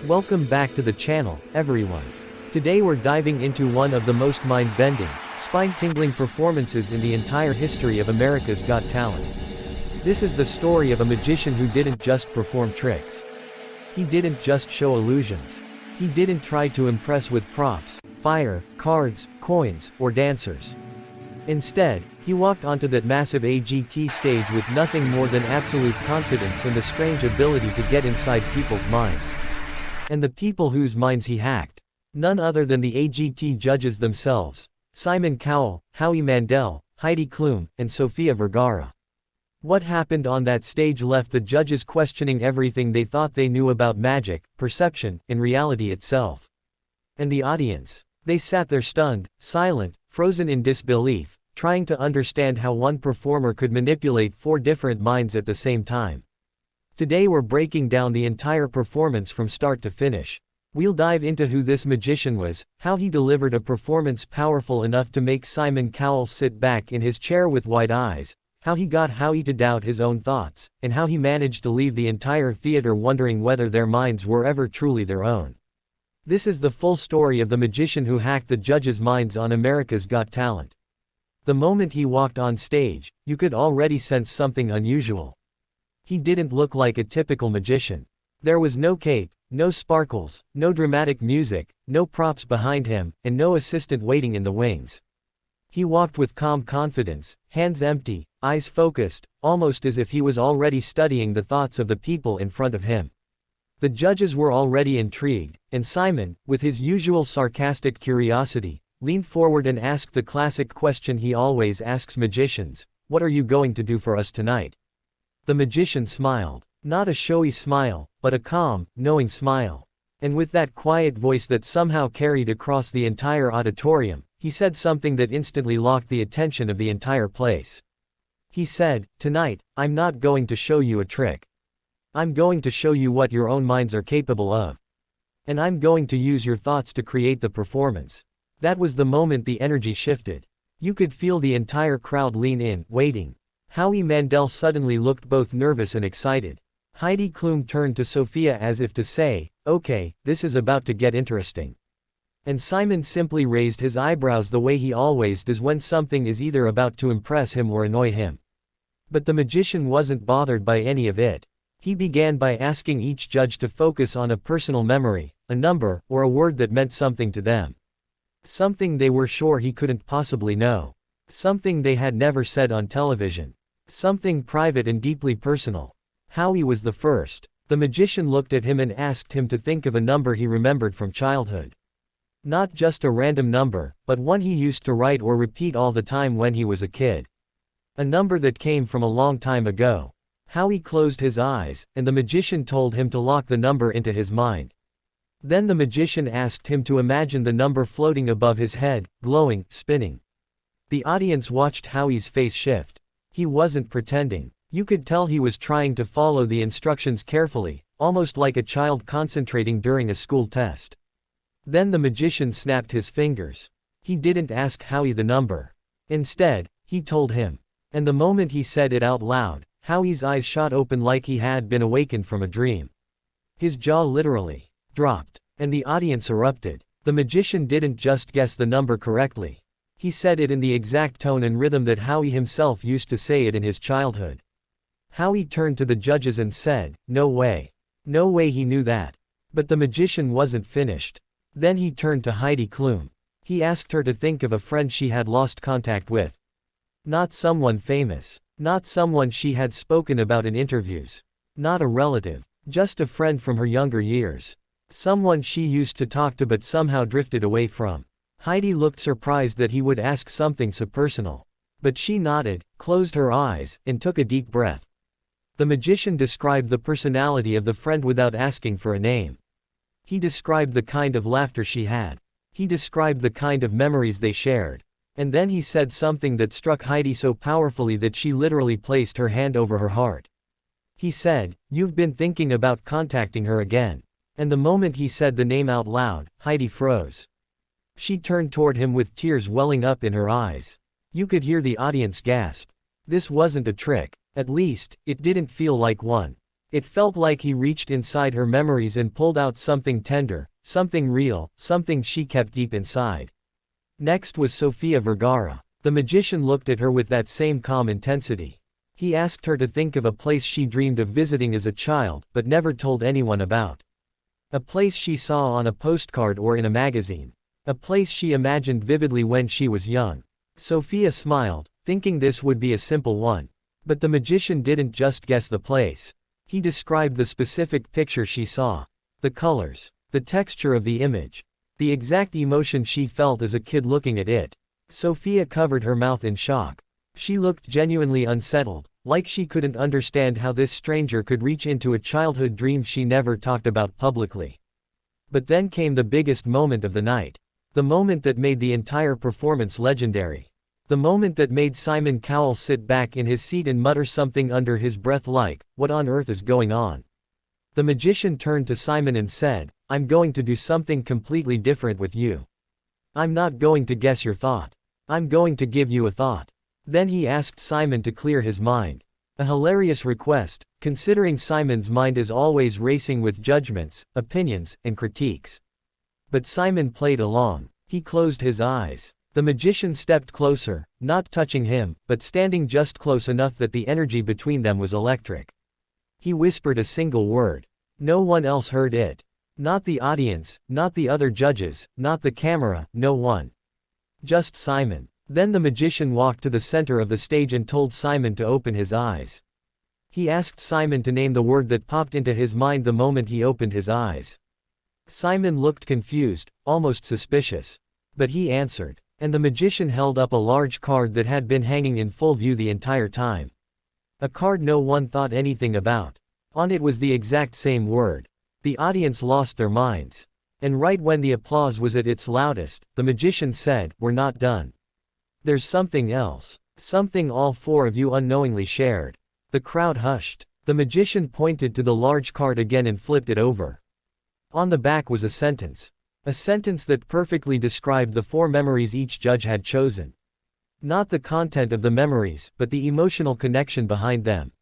Welcome back to the channel, everyone. Today we're diving into one of the most mind-bending, spine-tingling performances in the entire history of America's Got Talent. This is the story of a magician who didn't just perform tricks. He didn't just show illusions. He didn't try to impress with props, fire, cards, coins, or dancers. Instead, he walked onto that massive AGT stage with nothing more than absolute confidence and the strange ability to get inside people's minds. And the people whose minds he hacked. None other than the AGT judges themselves. Simon Cowell, Howie Mandel, Heidi Klum, and Sofia Vergara. What happened on that stage left the judges questioning everything they thought they knew about magic, perception, and reality itself. And the audience? They sat there stunned, silent, frozen in disbelief, trying to understand how one performer could manipulate four different minds at the same time. Today we're breaking down the entire performance from start to finish. We'll dive into who this magician was, how he delivered a performance powerful enough to make Simon Cowell sit back in his chair with wide eyes, how he got Howie to doubt his own thoughts, and how he managed to leave the entire theater wondering whether their minds were ever truly their own. This is the full story of the magician who hacked the judges' minds on America's Got Talent. The moment he walked on stage, you could already sense something unusual. He didn't look like a typical magician. There was no cape, no sparkles, no dramatic music, no props behind him, and no assistant waiting in the wings. He walked with calm confidence, hands empty, eyes focused, almost as if he was already studying the thoughts of the people in front of him. The judges were already intrigued, and Simon, with his usual sarcastic curiosity, leaned forward and asked the classic question he always asks magicians: "What are you going to do for us tonight?" The magician smiled. Not a showy smile, but a calm, knowing smile. And with that quiet voice that somehow carried across the entire auditorium, he said something that instantly locked the attention of the entire place. He said, "Tonight, I'm not going to show you a trick. I'm going to show you what your own minds are capable of. And I'm going to use your thoughts to create the performance." That was the moment the energy shifted. You could feel the entire crowd lean in, waiting. Howie Mandel suddenly looked both nervous and excited. Heidi Klum turned to Sofia as if to say, "Okay, this is about to get interesting." And Simon simply raised his eyebrows the way he always does when something is either about to impress him or annoy him. But the magician wasn't bothered by any of it. He began by asking each judge to focus on a personal memory, a number, or a word that meant something to them. Something they were sure he couldn't possibly know. Something they had never said on television. Something private and deeply personal. Howie was the first. The magician looked at him and asked him to think of a number he remembered from childhood. Not just a random number, but one he used to write or repeat all the time when he was a kid. A number that came from a long time ago. Howie closed his eyes, and the magician told him to lock the number into his mind. Then the magician asked him to imagine the number floating above his head, glowing, spinning. The audience watched Howie's face shift. He wasn't pretending. You could tell he was trying to follow the instructions carefully, almost like a child concentrating during a school test. Then the magician snapped his fingers. He didn't ask Howie the number. Instead, he told him. And the moment he said it out loud, Howie's eyes shot open like he had been awakened from a dream. His jaw literally dropped, and the audience erupted. The magician didn't just guess the number correctly. He said it in the exact tone and rhythm that Howie himself used to say it in his childhood. Howie turned to the judges and said, "No way. No way he knew that." But the magician wasn't finished. Then he turned to Heidi Klum. He asked her to think of a friend she had lost contact with. Not someone famous. Not someone she had spoken about in interviews. Not a relative. Just a friend from her younger years. Someone she used to talk to but somehow drifted away from. Heidi looked surprised that he would ask something so personal. But she nodded, closed her eyes, and took a deep breath. The magician described the personality of the friend without asking for a name. He described the kind of laughter she had. He described the kind of memories they shared. And then he said something that struck Heidi so powerfully that she literally placed her hand over her heart. He said, "You've been thinking about contacting her again." And the moment he said the name out loud, Heidi froze. She turned toward him with tears welling up in her eyes. You could hear the audience gasp. This wasn't a trick. At least, it didn't feel like one. It felt like he reached inside her memories and pulled out something tender, something real, something she kept deep inside. Next was Sofia Vergara. The magician looked at her with that same calm intensity. He asked her to think of a place she dreamed of visiting as a child, but never told anyone about. A place she saw on a postcard or in a magazine. A place she imagined vividly when she was young. Sofia smiled, thinking this would be a simple one. But the magician didn't just guess the place. He described the specific picture she saw. The colors. The texture of the image. The exact emotion she felt as a kid looking at it. Sofia covered her mouth in shock. She looked genuinely unsettled, like she couldn't understand how this stranger could reach into a childhood dream she never talked about publicly. But then came the biggest moment of the night. The moment that made the entire performance legendary. The moment that made Simon Cowell sit back in his seat and mutter something under his breath like, "What on earth is going on?" The magician turned to Simon and said, "I'm going to do something completely different with you. I'm not going to guess your thought. I'm going to give you a thought." Then he asked Simon to clear his mind. A hilarious request, considering Simon's mind is always racing with judgments, opinions, and critiques. But Simon played along. He closed his eyes. The magician stepped closer, not touching him, but standing just close enough that the energy between them was electric. He whispered a single word. No one else heard it. Not the audience, not the other judges, not the camera, no one. Just Simon. Then the magician walked to the center of the stage and told Simon to open his eyes. He asked Simon to name the word that popped into his mind the moment he opened his eyes. Simon looked confused, almost suspicious. But he answered. And the magician held up a large card that had been hanging in full view the entire time. A card no one thought anything about. On it was the exact same word. The audience lost their minds. And right when the applause was at its loudest, the magician said, "We're not done. There's something else. Something all four of you unknowingly shared." The crowd hushed. The magician pointed to the large card again and flipped it over. On the back was a sentence. A sentence that perfectly described the four memories each judge had chosen. Not the content of the memories, but the emotional connection behind them.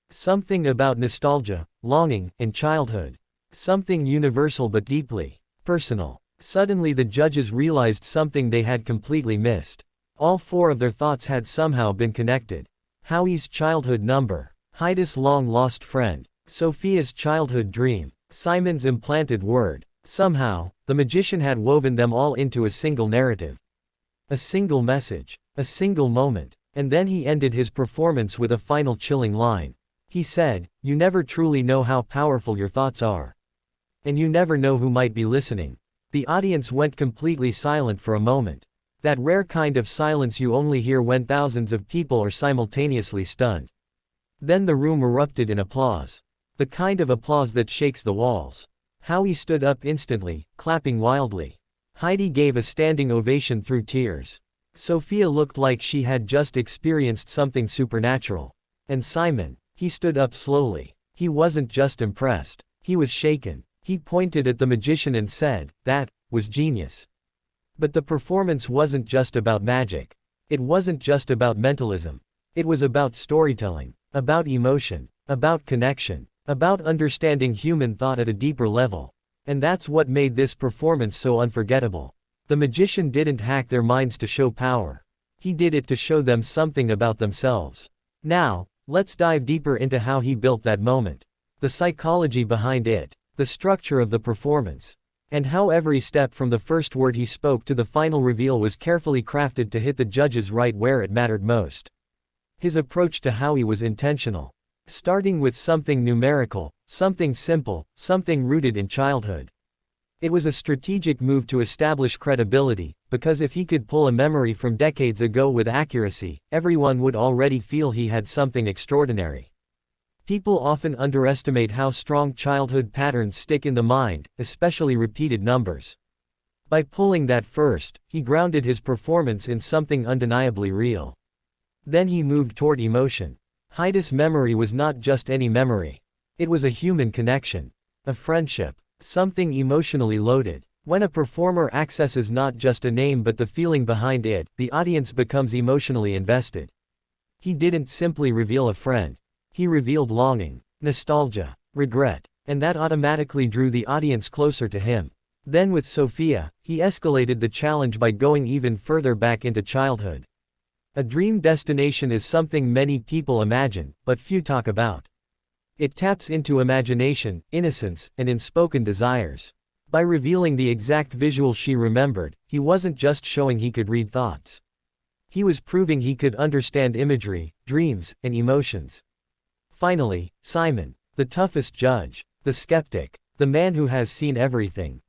Something about nostalgia, longing, and childhood. Something universal but deeply personal. Suddenly the judges realized something they had completely missed. All four of their thoughts had somehow been connected. Howie's childhood number. Heidi's long-lost friend. Sofia's childhood dream. Simon's implanted word. Somehow, the magician had woven them all into a single narrative. A single message. A single moment. And then he ended his performance with a final chilling line. He said, "You never truly know how powerful your thoughts are. And you never know who might be listening." The audience went completely silent for a moment. That rare kind of silence you only hear when thousands of people are simultaneously stunned. Then the room erupted in applause. The kind of applause that shakes the walls. Howie stood up instantly, clapping wildly. Heidi gave a standing ovation through tears. Sofia looked like she had just experienced something supernatural. And Simon, he stood up slowly. He wasn't just impressed. He was shaken. He pointed at the magician and said, "That was genius." But the performance wasn't just about magic. It wasn't just about mentalism. It was about storytelling, about emotion, about connection, about understanding human thought at a deeper level. And that's what made this performance so unforgettable. The magician didn't hack their minds to show power. He did it to show them something about themselves. Now, let's dive deeper into how he built that moment. The psychology behind it. The structure of the performance. And how every step from the first word he spoke to the final reveal was carefully crafted to hit the judges right where it mattered most. His approach to Howie was intentional. Starting with something numerical, something simple, something rooted in childhood. It was a strategic move to establish credibility, because if he could pull a memory from decades ago with accuracy, everyone would already feel he had something extraordinary. People often underestimate how strong childhood patterns stick in the mind, especially repeated numbers. By pulling that first, he grounded his performance in something undeniably real. Then he moved toward emotion. Heidi's memory was not just any memory. It was a human connection. A friendship. Something emotionally loaded. When a performer accesses not just a name but the feeling behind it, the audience becomes emotionally invested. He didn't simply reveal a friend. He revealed longing, nostalgia, regret. And that automatically drew the audience closer to him. Then with Sofia, he escalated the challenge by going even further back into childhood. A dream destination is something many people imagine, but few talk about. It taps into imagination, innocence, and unspoken desires. By revealing the exact visual she remembered, he wasn't just showing he could read thoughts. He was proving he could understand imagery, dreams, and emotions. Finally, Simon, the toughest judge, the skeptic, the man who has seen everything.